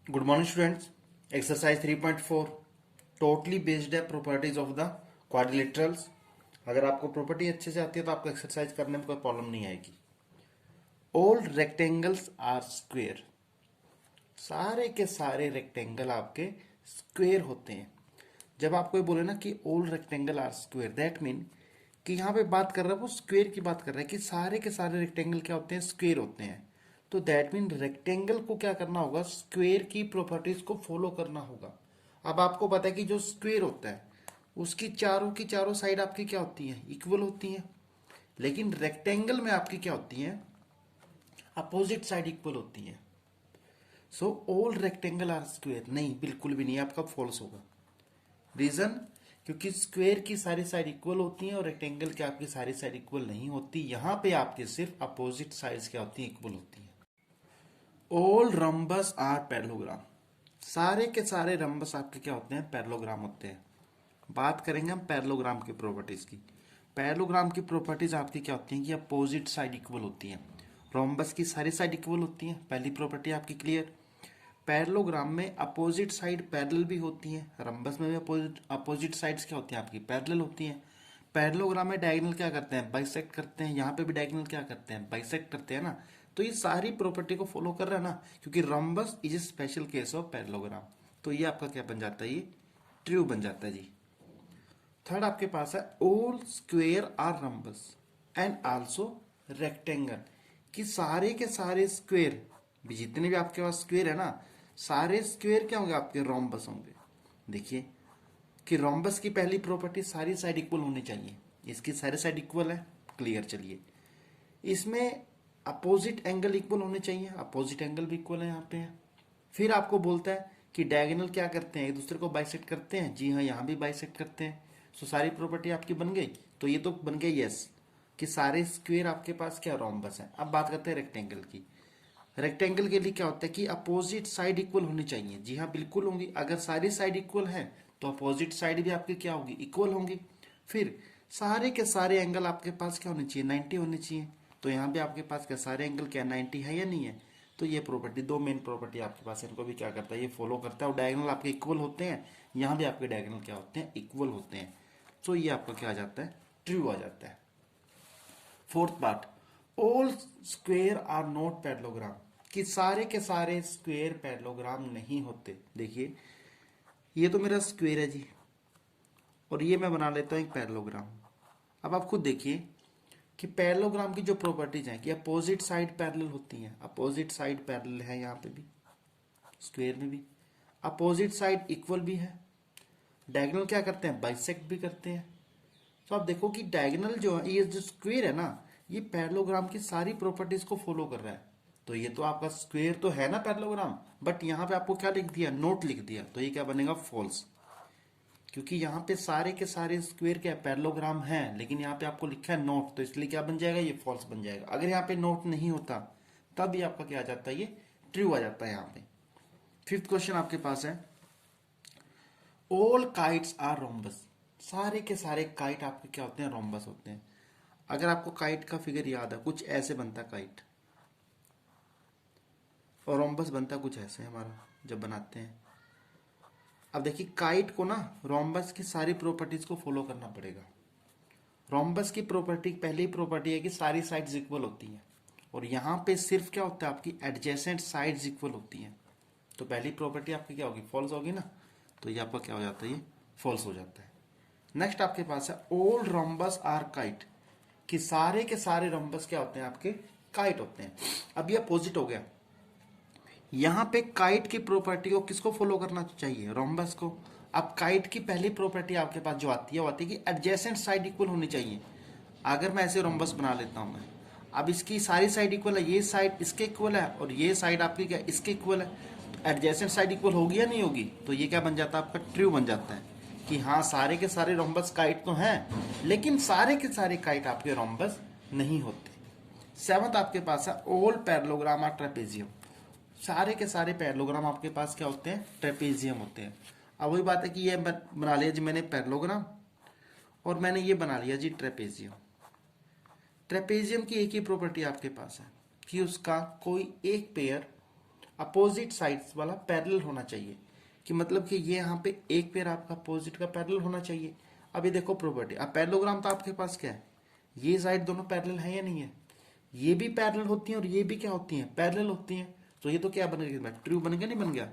Good morning students. Exercise 3.4 totally based है properties of the quadrilaterals. अगर आपको property अच्छे से आती है तो आपको एक्सरसाइज करने में कोई प्रॉब्लम नहीं आएगी। ऑल रेक्टेंगल्स आर स्क्वेयर, सारे के सारे रेक्टेंगल आपके स्क्वेयर होते हैं। जब आपको ये बोले ना कि all rectangle are square, that mean कि यहाँ पे बात कर रहा है वो स्क्वेयर की बात कर रहा है कि सारे के सारे रेक्टेंगल क्या होते हैं, स्क्वेयर होते हैं। तो दैट मीन रेक्टेंगल को क्या करना होगा, स्क्वेयर की प्रॉपर्टीज को फॉलो करना होगा। अब आपको पता है कि जो स्क्वेयर होता है उसकी चारों की चारों साइड आपकी क्या होती है, इक्वल होती हैं। लेकिन रेक्टेंगल में आपकी क्या होती है, अपोजिट साइड इक्वल होती है। So all rectangle are square, नहीं बिल्कुल भी नहीं, आपका फॉल्स होगा। रीजन, क्योंकि स्क्वेयर की सारी साइड इक्वल होती हैं और रेक्टेंगल की आपकी सारी साइड इक्वल नहीं होती। यहां पे आपके सिर्फ अपोजिट साइड्स क्या होती हैं, इक्वल होती हैं। ऑल रंबस आर पैरेललोग्राम, सारे के सारे रंबस आपके क्या होते हैं, पैरेललोग्राम होते हैं। बात करेंगे हम पैरेललोग्राम की प्रॉपर्टीज की। पैरेललोग्राम की प्रॉपर्टीज आपकी क्या होती हैं कि अपोजिट साइड इक्वल होती हैं। रोम्बस की सारी साइड इक्वल होती हैं, पहली प्रॉपर्टी आपकी क्लियर। पैरेललोग्राम में अपोजिट साइड पैरेलल भी होती हैं, रंबस में भी अपोजिट साइड्स क्या होती हैं, आपकी पैरेलल होती हैं। पैरेललोग्राम में डायगोनल क्या करते हैं, बाइसेक्ट करते हैं। यहाँ पे भी डायगोनल क्या करते हैं, बाइसेक्ट करते हैं ना। तो ये सारी प्रॉपर्टी को फॉलो कर रहा है ना, क्योंकि rhombus is a special case of parallelogram. तो ये आपका क्या बन जाता है, ये ट्रू बन जाता है जी। थर्ड आपके पास है all square are rhombus and also rectangle, कि सारे के सारे स्क्वेयर भी, जितने भी आपके पास स्क्वेयर है ना, सारे स्क्वेयर क्या होंगे, आपके रोम्बस होंगे। देखिए कि रोम्बस की पहली प्रॉपर्टी सारी साइड इक्वल होनी चाहिए। इसकी सारी साइड इक्वल है, क्लियर। चलिए, इसमें अपोजिट एंगल इक्वल होने चाहिए, अपोजिट एंगल भी इक्वल है यहाँ पे है। फिर आपको बोलता है कि डायगोनल क्या करते हैं, एक दूसरे को बाइसेक्ट करते हैं। जी हाँ, यहाँ भी बाइसेक्ट करते हैं। सो सारी प्रॉपर्टी आपकी बन गई। तो ये तो बन गई यस, कि सारे स्क्वेयर आपके पास क्या रोम्बस है। अब बात करते हैं रेक्टेंगल की। रेक्टेंगल के लिए क्या होता है कि अपोजिट साइड इक्वल होनी चाहिए। जी हाँ, बिल्कुल होंगी। अगर सारी साइड इक्वल है तो अपोजिट साइड भी आपकी क्या होगी, इक्वल होंगी। फिर सारे के सारे एंगल आपके पास क्या होने चाहिए, 90 होने चाहिए। तो यहाँ पे आपके पास क्या सारे एंगल क्या 90 है या नहीं है। तो ये प्रॉपर्टी, दो मेन प्रॉपर्टी आपके पास, इनको भी क्या करता है, ये फॉलो करता है। और डायगोनल आपके इक्वल होते हैं, यहाँ भी आपके डायगोनल क्या होते हैं, इक्वल होते हैं। तो ये आपका क्या आ जाता है, ट्रू आ जाता है। Fourth part, all square are not parallelogram, कि सारे के सारे स्क्वेयर पैरेललोग्राम नहीं होते। देखिए ये तो मेरा स्क्वेयर है जी, और ये मैं बना लेता हूं एक पैरेललोग्राम। अब आप खुद देखिए कि पैरेललोग्राम की जो प्रॉपर्टीज हैं कि अपोजिट साइड पैरेलल होती हैं। अपोजिट साइड पैरेलल है यहाँ पे भी, स्क्वेयर में भी। अपोजिट साइड इक्वल भी है। डायगोनल क्या करते हैं, बाइसेक्ट भी करते हैं। तो आप देखो कि डायगोनल जो है, ये जो स्क्वेयर है ना, ये पैरेललोग्राम की सारी प्रॉपर्टीज को फॉलो कर रहा है। तो ये तो आपका स्क्वेयर तो है ना पैरेललोग्राम, बट यहाँ पे आपको क्या लिख दिया, नोट लिख दिया। तो ये क्या बनेगा, फॉल्स। क्योंकि यहाँ पे सारे के सारे स्क्वेयर क्या पैरेललोग्राम हैं, लेकिन यहाँ पे आपको लिखा है नोट, तो इसलिए क्या बन जाएगा, ये फॉल्स बन जाएगा। अगर यहाँ पे नोट नहीं होता तब ये आपका क्या आ जाता है, ये ट्रू आ जाता है यहाँ पे। फिफ्थ क्वेश्चन आपके पास है, ऑल काइट्स आर रोम्बस, सारे के सारे काइट आपके क्या होते हैं, रोम्बस होते हैं। अगर आपको काइट का फिगर याद है, कुछ ऐसे बनता काइट, और रोम्बस बनता कुछ ऐसे हमारा जब बनाते हैं। अब देखिए काइट को ना रोम्बस की सारी प्रॉपर्टीज को फॉलो करना पड़ेगा। रोम्बस की प्रॉपर्टी, पहली प्रॉपर्टी है कि सारी साइड्स इक्वल होती हैं, और यहाँ पे सिर्फ क्या होता है, आपकी एडजेसेंट साइड्स इक्वल होती हैं। तो पहली प्रॉपर्टी आपकी क्या होगी, फॉल्स होगी ना। तो ये आपका क्या हो जाता है, ये फॉल्स हो जाता है। नेक्स्ट आपके पास है ऑल रोम्बस आर काइट, कि सारे के सारे रोम्बस क्या होते हैं, आपके काइट होते हैं। अब ये अपोजिट हो गया। यहां पे काइट की प्रॉपर्टी को किसको फॉलो करना चाहिए, रोम्बस को। अब काइट की पहली प्रॉपर्टी आपके पास जो आती है वो आती है कि एडजेसेंट साइड इक्वल होनी चाहिए। अगर मैं ऐसे रोम्बस बना लेता हूं मैं, अब इसकी सारी साइड इक्वल है, ये साइड इसके इक्वल है और ये साइड आपकी क्या इसके इक्वल है। तो एडजेसेंट साइड इक्वल होगी या नहीं होगी, तो ये क्या बन जाता है, आपका ट्रू बन जाता है कि हाँ सारे के सारे रोम्बस काइट तो हैं, लेकिन सारे के सारे काइट आपके रोम्बस नहीं होते। सेवंथ आपके पास है ऑल पैरेललोग्राम आर ट्रेपेजियम, सारे के सारे पैरेललोग्राम आपके पास क्या होते हैं, ट्रेपेजियम होते हैं। अब वही बात है कि ये बना लिया जी मैंने पैरेललोग्राम, और मैंने ये बना लिया जी ट्रेपेजियम। ट्रेपेजियम की एक ही प्रॉपर्टी आपके पास है कि उसका कोई एक पेयर अपोजिट साइड्स वाला पैरेलल होना चाहिए, कि मतलब कि ये यहाँ पे एक पेयर आपका अपोजिट का पैरेलल होना चाहिए। अब ये देखो प्रॉपर्टी, अब पैरेललोग्राम तो आपके पास क्या है, ये साइड दोनों पैरेलल है या नहीं है, ये भी पैरेलल होती हैं और ये भी क्या होती हैं, पैरेलल होती हैं। तो ये तो क्या बन गया, ट्रू बन गया नहीं बन गया,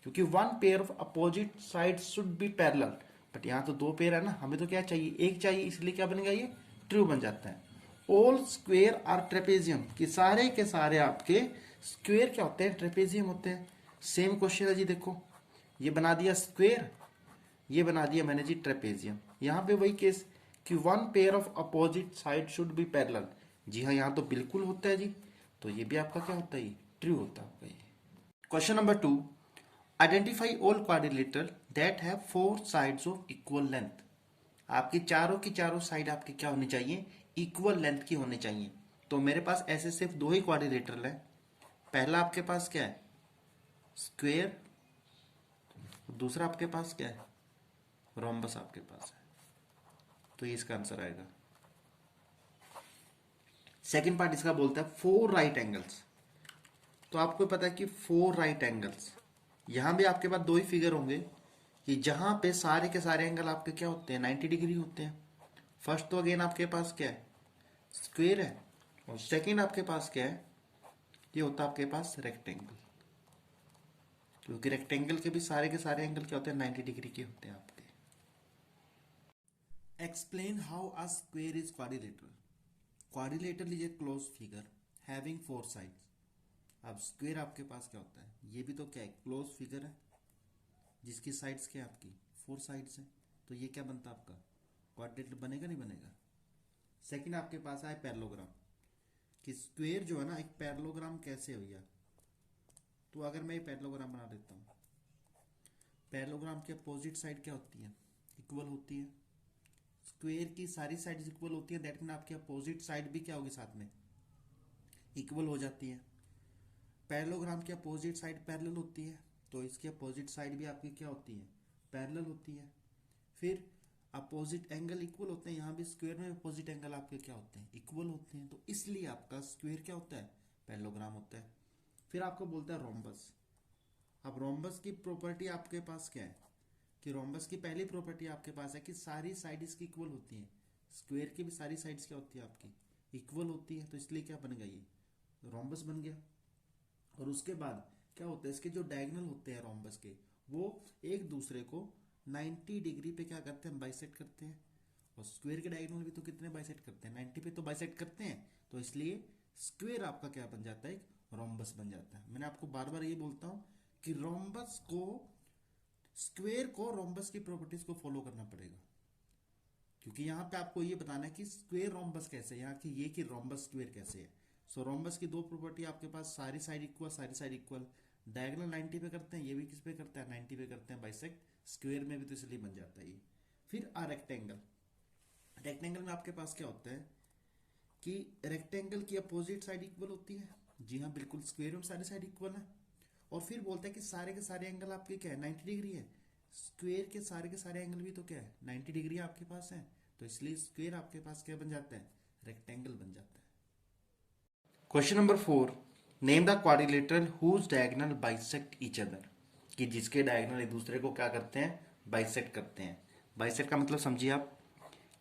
क्योंकि one pair of opposite side should be parallel. But यहाँ तो दो पेयर है ना, हमें तो क्या चाहिए, एक चाहिए, इसलिए क्या बन गया, ये ट्रू बन जाता है। ऑल स्क्वेयर आर ट्रेपेजियम, कि सारे के सारे आपके स्क्वेयर क्या होते हैं, ट्रेपेजियम होते हैं। सेम क्वेश्चन है जी, देखो ये बना दिया स्क्वेयर, ये बना दिया मैंने जी ट्रेपेजियम। यहाँ पे वही केस कि one pair of opposite side should be parallel, जी हाँ यहाँ तो बिल्कुल होता है जी, तो ये भी आपका क्या होता है, ट्रू होता है आपका ये। Question number 2, identify all quadrilateral that have four sides of equal length. आपकी चारों की चारों साइड आपकी क्या होनी चाहिए, इक्वल लेंथ की होनी चाहिए। तो मेरे पास ऐसे सिर्फ दो ही क्वाड्रिलेटरल है। पहला आपके पास क्या है, स्क्वेयर, दूसरा आपके पास क्या है, रोम्बस आपके पास है। तो ये इसका आंसर आएगा। सेकंड पार्ट इसका बोलता है फोर राइट एंगल्स। तो आपको पता है कि फोर राइट एंगल्स, यहां भी आपके पास दो ही फिगर होंगे कि जहां पे सारे के सारे एंगल आपके क्या होते हैं, 90 डिग्री होते हैं। फर्स्ट तो अगेन आपके पास क्या है, स्क्वेयर है, और सेकंड आपके पास क्या है, ये होता है आपके पास रेक्टेंगल, क्योंकि रेक्टेंगल के भी सारे के सारे एंगल क्या होते हैं, 90 डिग्री के होते हैं आपके। Explain how a square is quadrilateral. Quadrilateral is a close figure having four sides. अब स्क्वेयर आपके पास क्या होता है, ये भी तो क्या है, क्लोज फिगर है जिसकी साइड्स क्या है आपकी, फोर साइड्स है। तो ये क्या बनता है आपका, क्वाड्रिलेटरल बनेगा नहीं बनेगा। सेकंड आपके पास आए पैरेललोग्राम, कि स्क्वेयर जो है ना एक पैरेललोग्राम कैसे हो गया। तो अगर मैं ये पैरेललोग्राम बना देता हूँ, पैरेललोग्राम की अपोजिट साइड क्या होती है, इक्वल होती है। स्क्वेयर की सारी साइड इक्वल होती है, दैट मीन आपकी अपोजिट साइड भी क्या होगी, साथ में इक्वल हो जाती है। पैरेललोग्राम की अपोजिट साइड पैरेलल होती है, तो इसकी अपोजिट साइड भी आपकी क्या होती है, पैरेलल होती है। फिर अपोजिट एंगल इक्वल होते हैं, यहाँ भी स्क्वायर में अपोजिट एंगल आपके क्या होते हैं, इक्वल होते हैं। तो इसलिए आपका स्क्वायर क्या होता है, पैरेललोग्राम होता है। फिर आपको बोलता है रोम्बस। अब रोम्बस की प्रॉपर्टी आपके पास क्या है, कि रोम्बस की पहली प्रॉपर्टी आपके पास है कि सारी साइड इसकी इक्वल होती हैं। स्क्वायर की भी सारी साइड्स क्या होती है आपकी, इक्वल होती है। तो इसलिए क्या बन गया, ये रोम्बस बन गया। और उसके बाद क्या होता है, इसके जो डायगोनल होते हैं रोम्बस के, वो एक दूसरे को 90 डिग्री पे क्या करते हैं, बाइसेक्ट करते हैं। और स्क्वायर के डायगोनल भी तो कितने बाइसेक्ट करते हैं, 90 पे तो बाइसेक्ट करते हैं। तो इसलिए स्क्वायर आपका क्या बन जाता है, एक रोम्बस बन जाता है। मैंने आपको बार बार ये बोलता हूं कि रोम्बस को, स्क्वायर को रोम्बस की प्रॉपर्टीज को फॉलो करना पड़ेगा, क्योंकि यहाँ पे आपको ये बताना है कि स्क्वायर रोम्बस कैसे है, यहाँ की ये कि रोम्बस स्क्वायर कैसे है। सो रोम्बस की दो प्रॉपर्टी आपके पास, सारी साइड इक्वल, सारी साइड इक्वल। डायगोनल 90 पे करते हैं, ये भी किस पे करता है, 90 पे करते हैं बाइसेक्ट। स्क्वायर में भी तो इसलिए बन जाता है ये। फिर आ रेक्टेंगल। रेक्टेंगल में आपके पास क्या होता है कि रेक्टेंगल की अपोजिट साइड इक्वल होती है, जी हाँ बिल्कुल, स्क्वायर में सारी साइड इक्वल है। और फिर बोलता है कि सारे के सारे एंगल आपके क्या है, 90 डिग्री है। स्क्वायर के सारे एंगल भी तो क्या है, 90 डिग्री आपके पास है। तो इसलिए स्क्वायर आपके पास क्या बन जाता है, रेक्टेंगल बन जाता है। Question number 4, name the quadrilateral whose diagonal bisect each other, कि जिसके डायगोनल एक दूसरे को क्या करते हैं, बाइसेक्ट करते हैं। बाइसेक्ट का मतलब समझिए आप,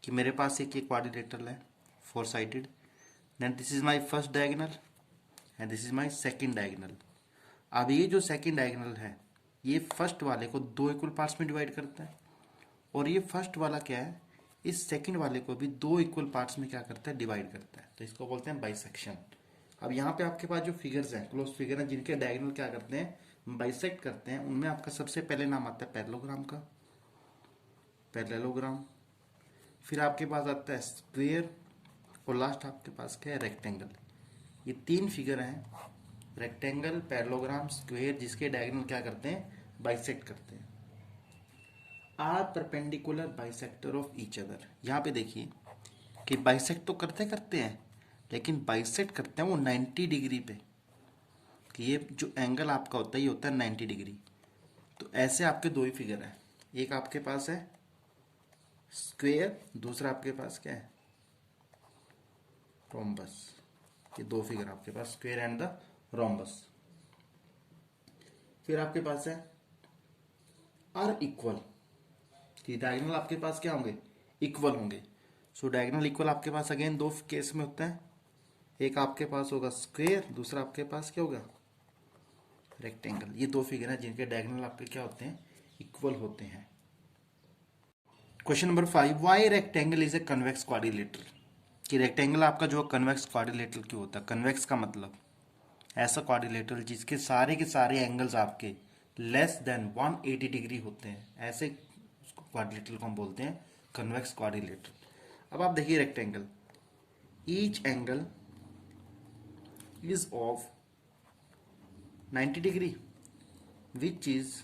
कि मेरे पास एक ये क्वाड्रिलेटरल है, four sided, then this is my first diagonal and this is my second diagonal. अब ये जो सेकंड डायगोनल है, ये फर्स्ट वाले को दो इक्वल पार्ट्स में डिवाइड करता है, और ये फर्स्ट वाला क्या है, इस सेकंड वाले को भी दो इक्वल पार्ट्स में क्या करता है, डिवाइड करता है। तो इसको बोलते हैं बाइसेक्शन। अब यहाँ पे आपके पास जो फिगर्स हैं, क्लोज फिगर हैं, जिनके डायगोनल क्या करते हैं, बाइसेक्ट करते हैं, उनमें आपका सबसे पहले नाम आता है पैरेललोग्राम का, पैरेललोग्राम। फिर आपके पास आता है स्क्वेयर, और लास्ट आपके पास क्या है, रेक्टेंगल। ये तीन फिगर हैं, रेक्टेंगल, पैरेललोग्राम, स्क्वेयर, जिसके डायगोनल क्या करते हैं, बाइसेक्ट करते हैं। Are perpendicular bisector of each other. यहाँ पे देखिए कि बाइसेक्ट तो करते करते हैं, लेकिन बाइसेक्ट करते हैं वो 90 डिग्री पे, कि ये जो एंगल आपका होता है ये होता है 90 डिग्री। तो ऐसे आपके दो ही फिगर हैं, एक आपके पास है स्क्वेयर, दूसरा आपके पास क्या है, रोम्बस। ये दो फिगर आपके पास, स्क्वेयर एंड द रोम्बस। फिर आपके पास है आर इक्वल, कि डायगोनल आपके पास क्या होंगे, इक्वल होंगे। सो डायगोनल इक्वल आपके पास अगेन दो केस में होता है, एक आपके पास होगा स्क्वायर, दूसरा आपके पास क्या होगा, रेक्टेंगल। ये दो फिगर हैं जिनके डायगोनल आपके क्या होते हैं, इक्वल होते हैं। Question number 5, why rectangle is a convex quadrilateral, कि रेक्टेंगल आपका जो कन्वेक्स क्वाड्रिलेटरल क्यों होता है। कन्वेक्स का मतलब ऐसा क्वाड्रिलेटरल जिसके सारे के सारे एंगल्स आपके लेस देन 180 डिग्री होते हैं, ऐसे क्वाड्रिलेटरल को हम बोलते हैं कन्वेक्स क्वाड्रिलेटरल। अब आप देखिए rectangle, each angle is of 90 degree which is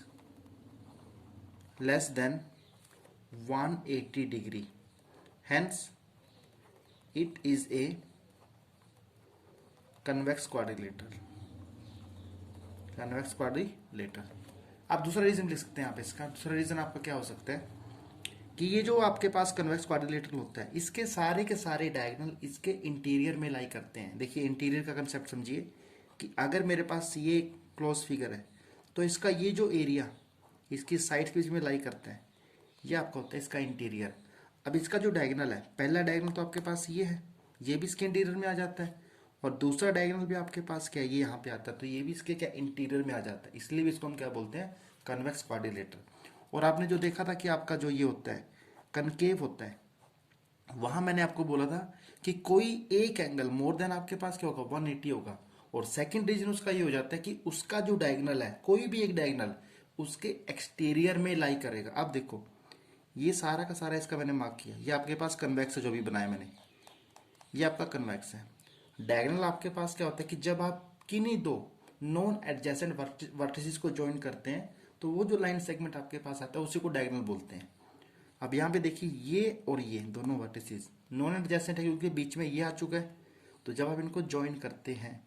less than 180 degree, hence it is a convex quadrilateral, convex quadrilateral। आप दूसरा रीजन लिख सकते हैं आप इसका, दूसरा रीजन आपका क्या हो सकता है कि ये जो आपके पास कन्वेक्स क्वाड्रिलेटरल होता है इसके सारे के सारे डायगोनल इसके इंटीरियर में लाई करते हैं। देखिए इंटीरियर का कंसेप्ट समझिए कि अगर मेरे पास ये क्लोज फिगर है तो इसका ये जो एरिया इसकी साइड के बीच में लाई करता है, ये आपका होता है इसका इंटीरियर। अब इसका जो डायगोनल है, पहला डायगोनल तो आपके पास ये है, ये भी इसके इंटीरियर में आ जाता है, और दूसरा डायगोनल भी आपके पास क्या है, ये यहाँ पे आता है, तो ये भी इसके क्या इंटीरियर में आ जाता है, इसलिए भी इसको हम क्या बोलते हैं, कन्वेक्स क्वाड्रिलेटरल। और आपने जो देखा था कि आपका जो ये होता है कनकेव होता है, वहां मैंने आपको बोला था कि कोई एक एंगल मोर देन आपके पास क्या होगा, 180 होगा, और सेकंड रीजन उसका ये हो जाता है कि उसका जो डायगोनल है, कोई भी एक डायगोनल उसके एक्सटीरियर में लाई करेगा। अब देखो ये सारा का सारा इसका मैंने मार्क किया, ये आपके पास कन्वेक्स है जो भी बनाया मैंने, ये आपका कन्वेक्स है। डायगोनल आपके पास क्या होता है कि जब आप किन्हीं दो नॉन एडजेसेंट वर्टिसेस को ज्वाइन करते हैं तो वो जो लाइन सेगमेंट आपके पास आता है उसी को डायगोनल बोलते हैं। अब यहाँ पे देखिए ये और ये दोनों वर्टिसेस नॉन एडजेसेंट है क्योंकि बीच में ये आ चुका है, तो जब आप इनको ज्वाइन करते हैं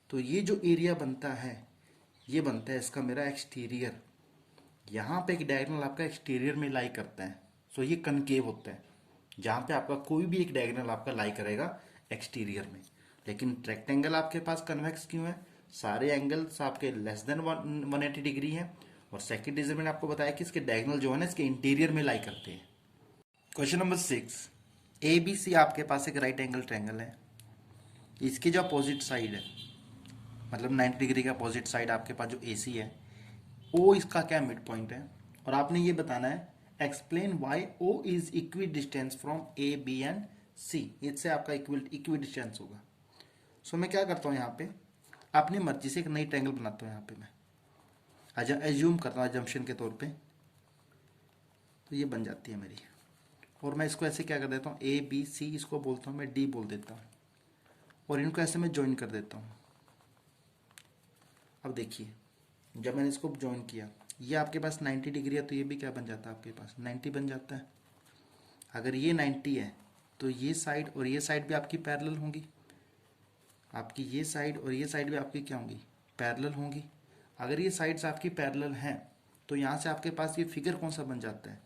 तो ये जो एरिया बनता है ये बनता है इसका मेरा एक्सटीरियर। यहाँ पे एक डायगोनल आपका एक्सटीरियर में लाई करता है, सो ये कनकेव होता है, जहाँ पे आपका कोई भी एक डायगोनल आपका लाई करेगा एक्सटीरियर में। लेकिन रेक्टेंगल आपके पास कन्वेक्स क्यों है, सारे एंगल्स आपके लेस देन 180 डिग्री हैं, और सेकंड रीजन मैंने आपको बताया कि इसके डायगोनल जो है ना इसके इंटीरियर में लाई करते हैं। Question number 6, A B C आपके पास एक राइट एंगल ट्रायंगल है, इसकी जो अपोजिट साइड है मतलब 90 डिग्री का अपोजिट साइड आपके पास जो ए सी है, ओ इसका क्या मिड पॉइंट है, और आपने ये बताना है explain why O is equidistant from A B and C, इससे आपका इक्वी डिस्टेंस होगा। सो मैं क्या करता हूँ यहाँ पे अपनी मर्जी से एक नई ट्रायंगल बनाता हूँ, यहाँ पे मैं एज्यूम करता हूँ एजम्पशन के तौर पे, तो ये बन जाती है मेरी, और मैं इसको ऐसे क्या कर देता हूँ ए बी सी इसको बोलता हूँ मैं डी बोल देता हूँ, और इनको ऐसे मैं ज्वाइन कर देता हूँ। अब देखिए जब मैंने इसको ज्वाइन किया ये आपके पास 90 डिग्री है तो ये भी क्या बन जाता है आपके पास 90 बन जाता है। अगर ये 90 है तो ये साइड और ये साइड भी आपकी पैरेलल होंगी, आपकी ये साइड और ये साइड भी आपकी क्या होंगी, पैरेलल होंगी। अगर ये साइड्स आपकी पैरेलल हैं तो यहाँ से आपके पास ये फिगर कौन सा बन जाता है,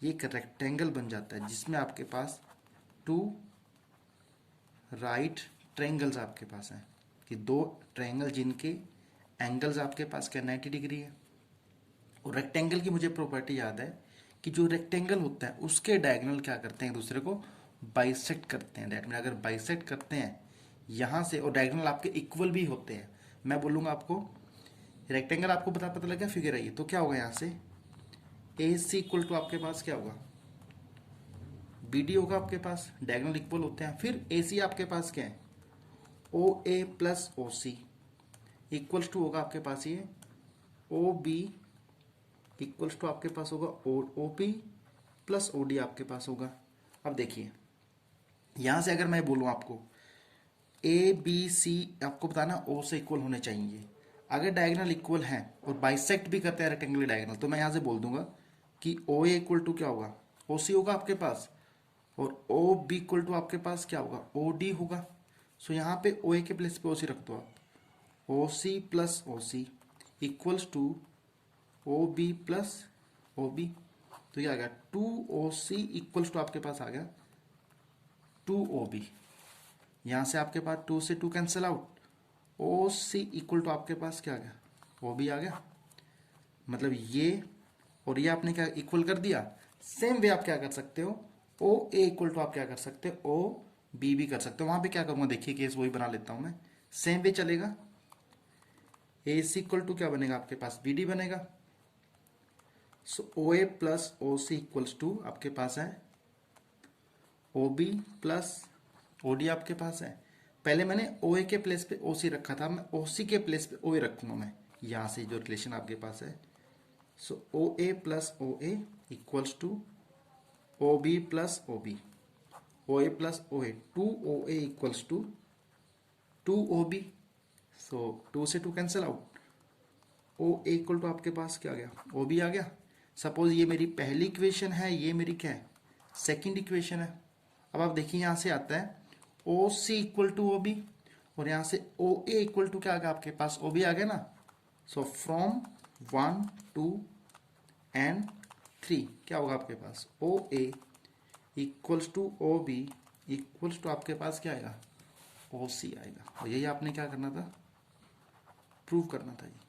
ये एक रेक्टेंगल बन जाता है जिसमें आपके पास टू राइट ट्रायंगल्स आपके पास हैं, कि दो ट्रायंगल जिनके एंगल्स आपके पास क्या 90 डिग्री है। और रेक्टेंगल की मुझे प्रॉपर्टी याद है कि जो रेक्टेंगल होता है उसके डायगोनल क्या करते हैं एक दूसरे को बाइसेक्ट करते हैं। दैट मीन अगर बाइसेक्ट करते हैं यहाँ से और डायगोनल आपके इक्वल भी होते हैं, मैं बोलूँगा आपको रेक्टेंगल आपको पता लगा फिगर है ये, तो क्या होगा यहाँ से ए सी इक्वल टू आपके पास क्या होगा बी डी होगा आपके पास, डायगोनल इक्वल होते हैं। फिर ए सी आपके पास क्या है O A plus O C equals to होगा आपके पास ये ओ बी इक्वल्स टू आपके पास होगा O P plus O D आपके पास होगा। अब देखिए यहां से अगर मैं बोलूं आपको ए बी सी आपको बताना ओ से इक्वल होने चाहिए, अगर डायगोनल इक्वल हैं और बाइसेक्ट भी करते हैं रेक्टेंगुलर डायगोनल तो मैं यहां से बोल दूंगा कि ओ ए इक्वल टू क्या होगा ओ सी होगा आपके पास, और ओ बी इक्वल टू आपके पास क्या होगा ओ डी होगा। सो यहाँ पे ओ ए के प्लेस पे ओ सी रख दो आप, O C plus O C equals to O B plus O B, तो ये आ गया two O C equals to आपके पास आ गया टू ओ बी। यहां से आपके पास टू से two cancel out, O C equal to आपके पास क्या आ गया ओ बी आ गया। मतलब ये और ये आपने क्या इक्वल कर दिया। सेम वे आप क्या कर सकते हो, ओ ए इक्वल टू आप क्या कर सकते हो, ओ बी भी कर सकते हो। वहां पे क्या करूंगा, देखिए केस वही बना लेता हूं मैं, सेम वे चलेगा। ए सी इक्वल टू क्या बनेगा आपके पास, बी डी बनेगा। So O A plus O C equals to आपके पास है O B plus O D आपके पास है। पहले मैंने ओ ए के प्लेस पे ओ सी रखा था, मैं ओ सी के प्लेस पे ओ ए रखूंगा मैं, यहां से जो रिलेशन आपके पास है। So O A plus O A equals to O B plus O B, O A plus O A, two O A equals to two O B. So two से two cancel out, O A equal to आपके पास क्या आ गया, O B आ गया। Suppose ये मेरी पहली equation है, ये मेरी क्या है, सेकंड इक्वेशन है। अब आप देखिए यहां से आता है ओ C equal to O B, और यहां से ओ ए इक्वल टू क्या आ गया आपके पास, ओ बी आ गया ना। सो फ्रॉम 1 2 एंड 3 क्या होगा आपके पास, O A equals to O B equals to आपके पास क्या आएगा, ओ सी आएगा। और यही आपने क्या करना था, प्रूव करना था ये।